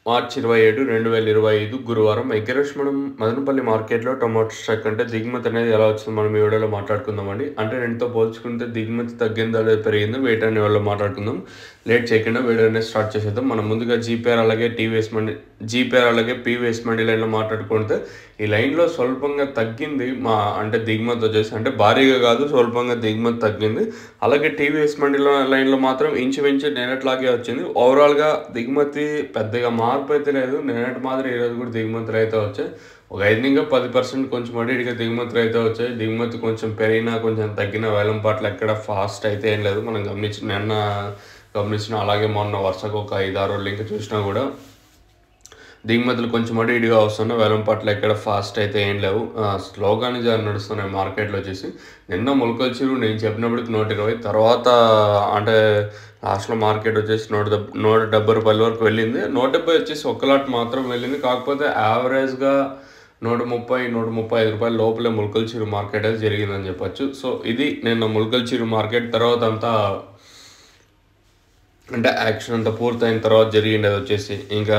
మార్చి 27, 2025 గురువారం ఎగ్గరేష్ మనం మదనపల్లి మార్కెట్లో టొమాటో స్టాక్ అంటే దిగుమతి అనేది ఎలా వచ్చింది మనం ఈ వీడియోలో మాట్లాడుకుందామండి. అంటే రెండుతో పోల్చుకుంటే దిగుమతి తగ్గిందా లేదా పెరిగిందా వెయిట్ అనే వాళ్ళు మాట్లాడుకుందాం. లేట్ చేయకుండా వీడియో అనేది స్టార్ట్ చేసేద్దాం. మనం ముందుగా జీపీఆర్ అలాగే పీవీఎస్ మండి లైన్లో మాట్లాడుకుంటే ఈ లైన్లో స్వల్పంగా తగ్గింది అంటే దిగుమతి వచ్చేసి అంటే భారీగా కాదు స్వల్పంగా దిగుమతి తగ్గింది. అలాగే టీవీఎస్ మండిలో లైన్లో మాత్రం ఇంచుమించు నిన్నట్లాగే వచ్చింది. ఓవరాల్గా దిగుమతి పెద్దగా మార్పు అయితే లేదు. నిన్నటి మాదిరి ఈరోజు కూడా దిగుమతులు అయితే వచ్చాయి. ఒక 5-10% కొంచెం అడిగా దిగుమతులు అయితే వచ్చాయి. దిగుమతి కొంచెం పెరిగినా కొంచెం తగ్గిన వేలం పాటలు ఎక్కడ ఫాస్ట్ అయితే ఏం లేదు. మనం గమనించిన అలాగే మొన్న వరుసకు ఒక 5-6 రోజులు ఇంకా చూసినా కూడా దిగుమతులు కొంచెం ఇడిగా వస్తున్నాయి. వేలం పాటలు ఎక్కడ ఫాస్ట్ అయితే ఏం లేవు. స్లోగానే నడుస్తున్నాయి మార్కెట్లో వచ్చేసి. నిన్న మొలకల్చిరు నేను చెప్పినప్పటికి 120, తర్వాత అంటే లాస్ట్లో మార్కెట్ వచ్చేసి 170 రూపాయల వరకు వెళ్ళింది. 170 వచ్చేసి ఒక్క లాట్ మాత్రం వెళ్ళింది. కాకపోతే యావరేజ్గా 130-135 రూపాయల లోపలే మొలకల్చిరు మార్కెట్ అయితే జరిగిందని చెప్పొచ్చు. సో ఇది నిన్న మొలకల్చిరు మార్కెట్. తర్వాత అంతా అంటే యాక్షన్ అంతా పూర్తయిన తర్వాత జరిగింది వచ్చేసి ఇంకా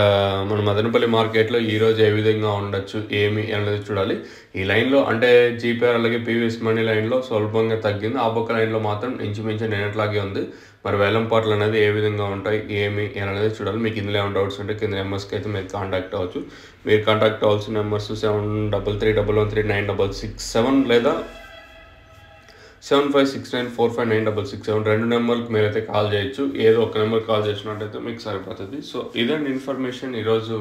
మన మదనపల్లి మార్కెట్లో ఈరోజు ఏ విధంగా ఉండొచ్చు ఏమి అనేది చూడాలి. ఈ లైన్లో అంటే జీపీఆర్ అలాగే పీవీఎస్ మనీ లైన్లో స్వల్పంగా తగ్గింది. ఆ పక్క లైన్లో మాత్రం ఇంచుమించు నిన్నట్లాగే ఉంది. మరి వేలం పాటలు అనేది ఏ విధంగా ఉంటాయి ఏమి అనేది చూడాలి. మీకు ఇందులో ఏమైనా డౌట్స్ ఉంటే కింద నెంబర్స్కి అయితే మీరు కాంటాక్ట్ అవ్వచ్చు. మీరు కాంటాక్ట్ అవ్వాల్సిన నెంబర్స్ 7331139667 లేదా 7569459667 రెండు నెంబర్కి మీరైతే కాల్ చేయొచ్చు. ఏదో ఒక నెంబర్ కాల్ చేసినట్టయితే మీకు సరిపోతుంది. సో ఇదండి ఇన్ఫర్మేషన్ ఈరోజు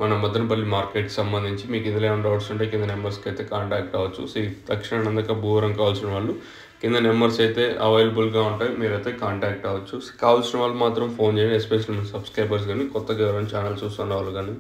మన మదనపల్లి మార్కెట్కి సంబంధించి. మీకు ఇందులో ఏమైనా డౌట్స్ ఉంటే కింద నెంబర్స్కి అయితే కాంటాక్ట్ అవ్వచ్చు. సో తక్షణ నందక భూవరం కావాల్సిన వాళ్ళు కింద నెంబర్స్ అయితే అవైలబుల్గా ఉంటాయి, మీరైతే కాంటాక్ట్ అవ్వచ్చు. కావాల్సిన వాళ్ళు మాత్రం ఫోన్ చేయండి, ఎస్పెషల్లీ సబ్స్క్రైబర్స్ కానీ కొత్తగా ఎవరైనా ఛానల్ చూస్తున్న వాళ్ళు కానీ.